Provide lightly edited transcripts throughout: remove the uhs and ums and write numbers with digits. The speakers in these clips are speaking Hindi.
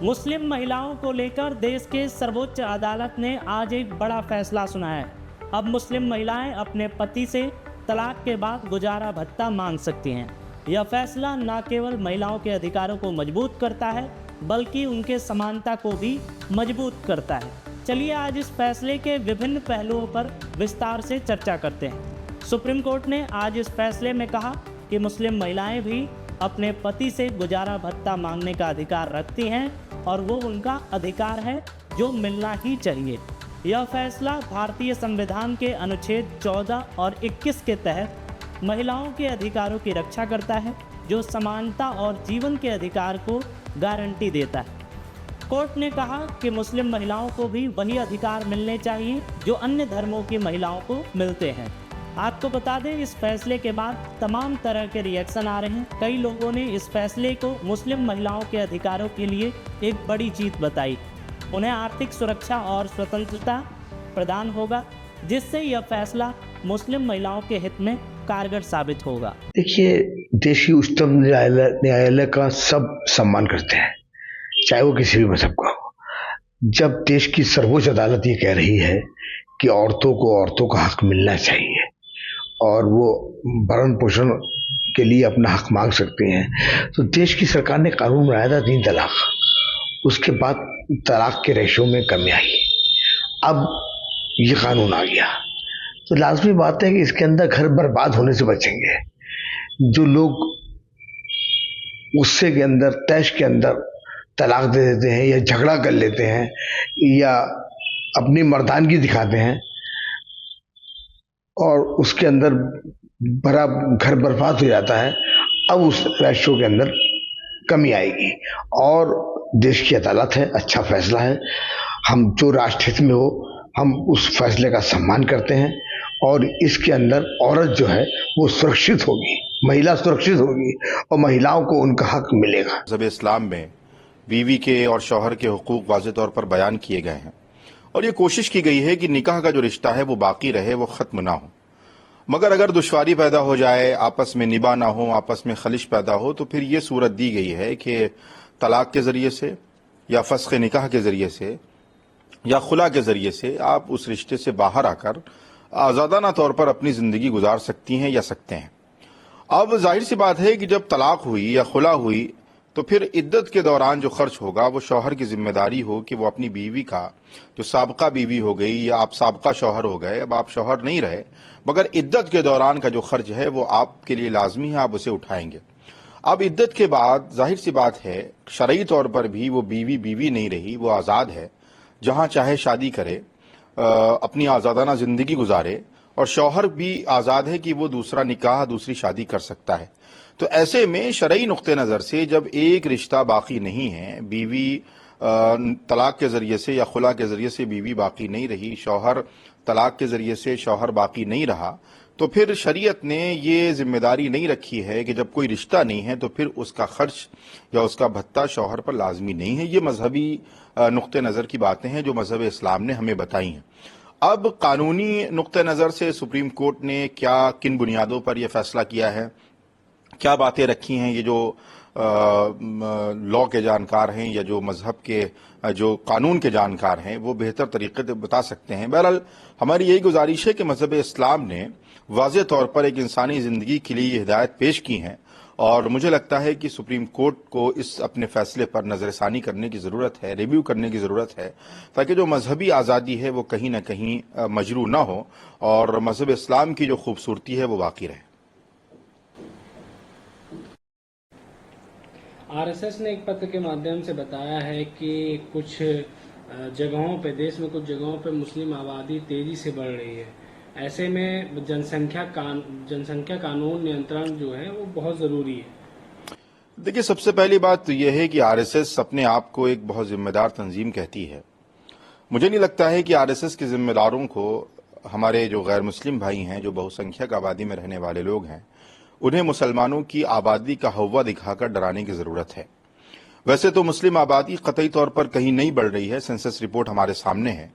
मुस्लिम महिलाओं को लेकर देश के सर्वोच्च अदालत ने आज एक बड़ा फैसला सुनाया है। अब मुस्लिम महिलाएं अपने पति से तलाक के बाद गुजारा भत्ता मांग सकती हैं। यह फैसला न केवल महिलाओं के अधिकारों को मजबूत करता है बल्कि उनके समानता को भी मजबूत करता है। चलिए आज इस फैसले के विभिन्न पहलुओं पर विस्तार से चर्चा करते हैं। सुप्रीम कोर्ट ने आज इस फैसले में कहा कि मुस्लिम महिलाएं भी अपने पति से गुजारा भत्ता मांगने का अधिकार रखती हैं और वो उनका अधिकार है जो मिलना ही चाहिए। यह फैसला भारतीय संविधान के अनुच्छेद 14 और 21 के तहत महिलाओं के अधिकारों की रक्षा करता है, जो समानता और जीवन के अधिकार को गारंटी देता है। कोर्ट ने कहा कि मुस्लिम महिलाओं को भी वही अधिकार मिलने चाहिए जो अन्य धर्मों की महिलाओं को मिलते हैं। आपको बता दें, इस फैसले के बाद तमाम तरह के रिएक्शन आ रहे हैं। कई लोगों ने इस फैसले को मुस्लिम महिलाओं के अधिकारों के लिए एक बड़ी जीत बताई। उन्हें आर्थिक सुरक्षा और स्वतंत्रता प्रदान होगा, जिससे यह फैसला मुस्लिम महिलाओं के हित में कारगर साबित होगा। देखिए, देश की उच्चतम न्यायालय का सब सम्मान करते हैं, चाहे वो किसी भी मजहब का हो। जब देश की सर्वोच्च अदालत ये कह रही है कि औरतों का हक मिलना चाहिए और वो भरण पोषण के लिए अपना हक मांग सकती हैं, तो देश की सरकार ने कानून बनाया था 3 तलाक। उसके बाद तलाक के रेशो में कमी आई, अब ये कानून आ गया, तो लाजमी बात है कि इसके अंदर घर बर्बाद होने से बचेंगे। जो लोग गुस्से के अंदर, तैश के अंदर तलाक दे देते हैं या झगड़ा कर लेते हैं या अपनी मर्दानगी दिखाते हैं और उसके अंदर बड़ा घर बर्बाद हो जाता है, अब उस रेशो के अंदर कमी आएगी। और देश की अदालत है, अच्छा फैसला है। हम जो राष्ट्रहित में हो, हम उस फैसले का सम्मान करते हैं और इसके अंदर औरत जो है वो सुरक्षित होगी, महिला सुरक्षित होगी और महिलाओं को उनका हक मिलेगा। मज़हब इस्लाम में बीवी के और शौहर के हुकूक वाज़ेह तौर पर बयान किए गए हैं और ये कोशिश की गई है कि निकाह का जो रिश्ता है वो बाकी रहे, वो ख़त्म ना हो। मगर अगर दुश्वारी पैदा हो जाए, आपस में निभा ना हो, आपस में खलिश पैदा हो, तो फिर ये सूरत दी गई है कि तलाक के ज़रिए से या फ़स्ख़ निकाह के ज़रिए से या खुला के ज़रिए से आप उस रिश्ते से बाहर आकर आज़ादाना तौर पर अपनी ज़िंदगी गुजार सकती हैं या सकते हैं। अब जाहिर सी बात है कि जब तलाक हुई या खुला हुई तो फिर इद्दत के दौरान जो खर्च होगा वो शौहर की जिम्मेदारी हो कि वो अपनी बीवी का, जो साबका बीवी हो गई या आप साबका शौहर हो गए, अब आप शौहर नहीं रहे, मगर इद्दत के दौरान का जो खर्च है वो आपके लिए लाजमी है, आप उसे उठाएंगे। अब इद्दत के बाद जाहिर सी बात है शरई तौर पर भी वो बीवी नहीं रही, वो आज़ाद है, जहाँ चाहे शादी करे, अपनी आज़ादाना ज़िंदगी गुजारे और शौहर भी आज़ाद है कि वो दूसरा निकाह, दूसरी शादी कर सकता है। तो ऐसे में शरई नुक्ते नज़र से जब एक रिश्ता बाकी नहीं है, बीवी तलाक के ज़रिए से या खुला के ज़रिए से बीवी बाकी नहीं रही, शौहर तलाक के ज़रिए से शौहर बाकी नहीं रहा, तो फिर शरीयत ने ये जिम्मेदारी नहीं रखी है कि जब कोई रिश्ता नहीं है तो फिर उसका खर्च या उसका भत्ता शौहर पर लाजमी नहीं है। ये मजहबी नुक्ते नज़र की बातें हैं जो मजहब इस्लाम ने हमें बताई हैं। अब कानूनी नुक्ते नज़र से सुप्रीम कोर्ट ने किन बुनियादों पर यह फैसला किया है, क्या बातें रखी हैं, ये जो लॉ के जानकार हैं या जो मजहब के, जो कानून के जानकार हैं, वो बेहतर तरीके से बता सकते हैं। बहरहाल हमारी यही गुजारिश है कि मजहब इस्लाम ने वाज़ेह तौर पर एक इंसानी ज़िंदगी के लिए ये हिदायत पेश की हैं और मुझे लगता है कि सुप्रीम कोर्ट को इस अपने फैसले पर नज़रसानी करने की ज़रूरत है, रिव्यू करने की ज़रूरत है, ताकि जो मजहबी आज़ादी है वो कहीं ना कहीं मजरू ना हो और मजहब इस्लाम की जो खूबसूरती है वो बाकी रहे। आरएसएस ने एक पत्र के माध्यम से बताया है कि कुछ जगहों पे, देश में कुछ जगहों पे मुस्लिम आबादी तेजी से बढ़ रही है। ऐसे में जनसंख्या कानून नियंत्रण जो है वो बहुत ज़रूरी है। देखिए, सबसे पहली बात तो यह है कि आरएसएस अपने आप को एक बहुत जिम्मेदार तंजीम कहती है। मुझे नहीं लगता है कि आरएसएस के जिम्मेदारों को हमारे जो गैर मुस्लिम भाई हैं, जो बहुसंख्यक आबादी में रहने वाले लोग हैं, उन्हें मुसलमानों की आबादी का हव्वा दिखाकर डराने की ज़रूरत है। वैसे तो मुस्लिम आबादी कतई तौर पर कहीं नहीं बढ़ रही है, सेंसस रिपोर्ट हमारे सामने है,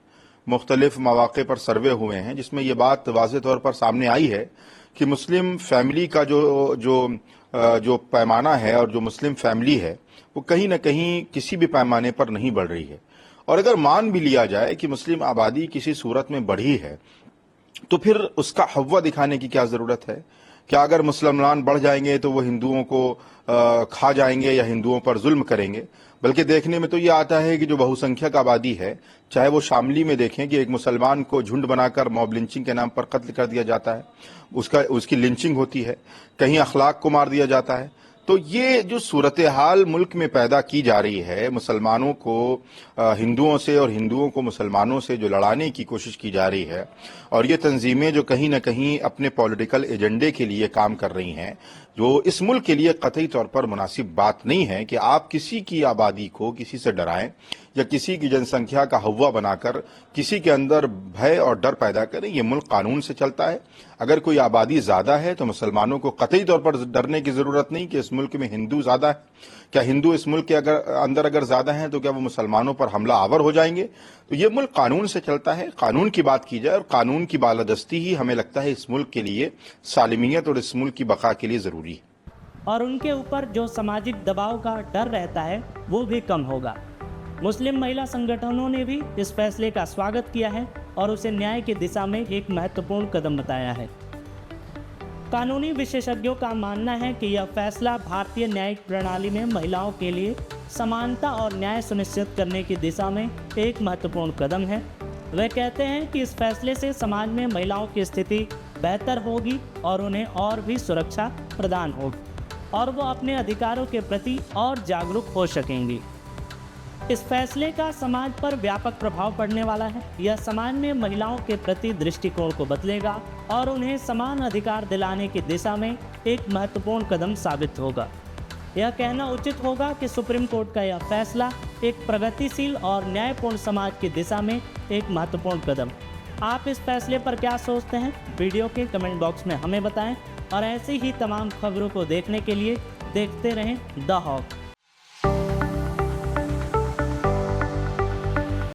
मुख्तलिफ मौक़े पर सर्वे हुए हैं जिसमें यह बात वाज़ेह तौर पर सामने आई है कि मुस्लिम फैमिली का जो पैमाना है और जो मुस्लिम फैमिली है वो कहीं ना कहीं किसी भी पैमाने पर नहीं बढ़ रही है। और अगर मान भी लिया जाए कि मुस्लिम आबादी किसी सूरत में बढ़ी है, तो फिर उसका हव्वा दिखाने की क्या जरूरत है? क्या अगर मुसलमान बढ़ जाएंगे तो वो हिंदुओं को खा जाएंगे या हिंदुओं पर जुल्म करेंगे? बल्कि देखने में तो ये आता है कि जो बहुसंख्यक आबादी है, चाहे वो शामली में देखें कि एक मुसलमान को झुंड बनाकर मॉब लिंचिंग के नाम पर कत्ल कर दिया जाता है, उसकी लिंचिंग होती है, कहीं अखलाक को मार दिया जाता है। तो ये जो सूरत हाल मुल्क में पैदा की जा रही है, मुसलमानों को हिंदुओं से और हिंदुओं को मुसलमानों से जो लड़ाने की कोशिश की जा रही है, और ये तंजीमें जो कहीं ना कहीं अपने पॉलिटिकल एजेंडे के लिए काम कर रही हैं, जो इस मुल्क के लिए कतई तौर पर मुनासिब बात नहीं है कि आप किसी की आबादी को किसी से डराएं या किसी की जनसंख्या का हव्वा बनाकर किसी के अंदर भय और डर पैदा करें। ये मुल्क कानून से चलता है। अगर कोई आबादी ज्यादा है तो मुसलमानों को कतई तौर पर डरने की जरूरत नहीं कि इस मुल्क में हिंदू ज्यादा है। क्या हिंदू इस मुल्क के अंदर अगर ज्यादा हैं तो क्या वो मुसलमानों पर हमला आवर हो जाएंगे? तो ये मुल्क कानून से चलता है। कानून की बात की जाए और कानून की बालादस्ती ही हमें लगता है इस मुल्क के लिए सालिमियत और इस मुल्क की बका के लिए जरूरी है। और उनके ऊपर जो सामाजिक दबाव का डर रहता है वो भी कम होगा। मुस्लिम महिला संगठनों ने भी इस फैसले का स्वागत किया है और उसे न्याय की दिशा में एक महत्वपूर्ण कदम बताया है। कानूनी विशेषज्ञों का मानना है कि यह फैसला भारतीय न्यायिक प्रणाली में महिलाओं के लिए समानता और न्याय सुनिश्चित करने की दिशा में एक महत्वपूर्ण कदम है। वे कहते हैं कि इस फैसले से समाज में महिलाओं की स्थिति बेहतर होगी और उन्हें और भी सुरक्षा प्रदान होगी और वो अपने अधिकारों के प्रति और जागरूक हो सकेंगी। इस फैसले का समाज पर व्यापक प्रभाव पड़ने वाला है। यह समाज में महिलाओं के प्रति दृष्टिकोण को बदलेगा और उन्हें समान अधिकार दिलाने की दिशा में एक महत्वपूर्ण कदम साबित होगा। यह कहना उचित होगा कि सुप्रीम कोर्ट का यह फैसला एक प्रगतिशील और न्यायपूर्ण समाज की दिशा में एक महत्वपूर्ण कदम। आप इस फैसले पर क्या सोचते हैं? वीडियो के कमेंट बॉक्स में हमें बताएं और ऐसी ही तमाम खबरों को देखने के लिए देखते रहें द हॉक।